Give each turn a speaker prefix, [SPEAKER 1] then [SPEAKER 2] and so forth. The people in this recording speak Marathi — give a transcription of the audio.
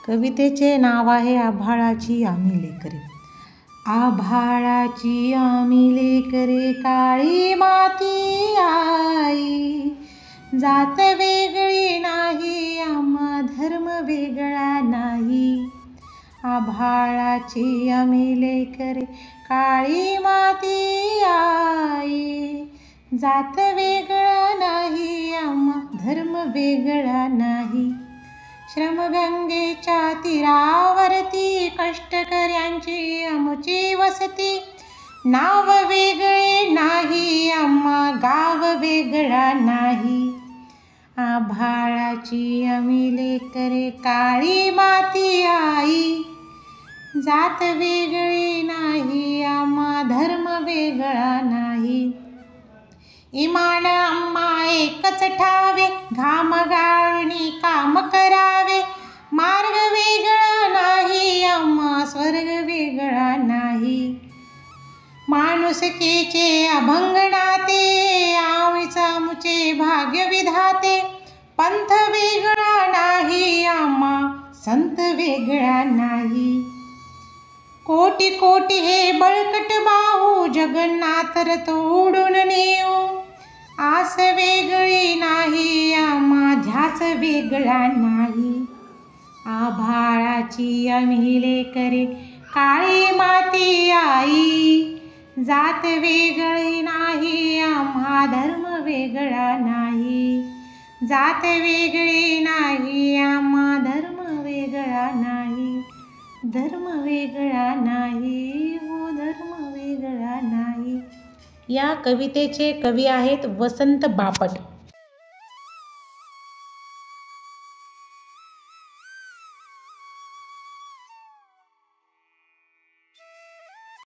[SPEAKER 1] कवितेचे नाव आहे आभाळाची आम्ही लेकरे. आभाळाची आम्ही लेकरे, काळी माती आई. जात वेगळी नाही, आम्हा धर्म वेगळा नाही. आभाळाची आम्ही लेकरे, काळी माती आई. जात वेगळा नाही, आम्हा धर्म वेगळा नाही. श्रमगंगेच्या तीरावरती कष्टकऱ्यांची आमची वसती. नाव वेगळे नाही, आम्हा गाव वेगळा नाही. आभाळाची आम्ही लेकरे, काळी माती आई. जात वेगळी नाही, आम्हा धर्म वेगळा नाही. इमान आम्हा एकच ठावे, घाम गाळूनी काम करावे. मार्ग वेगळा नाही, आम्हा स्वर्ग वेगळा नाही. माणुसकीचे अभंग नाते, आम्हीच आमचे भाग्य विधाते. पंथ वेगळा नाही, आम्हा संत वेगळा नाही. कोटी कोटी हे बळकट बाहू, जगन्नाथ रथ ओढून नेऊ. आस वेगळी नाही, आम्हा ध्यास वेगळा नाही. आभाळाची आम्ही लेकरे, काळी माती आई. जात वेगळी नाही, आम्हा धर्म वेगळा नाही. जात वेगळी नाही, आम्हा धर्म वेगळा नाही. धर्म वेगळा नाही, हो धर्म वेगळा नाही. या कवितेचे कवी आहेत वसंत बापट.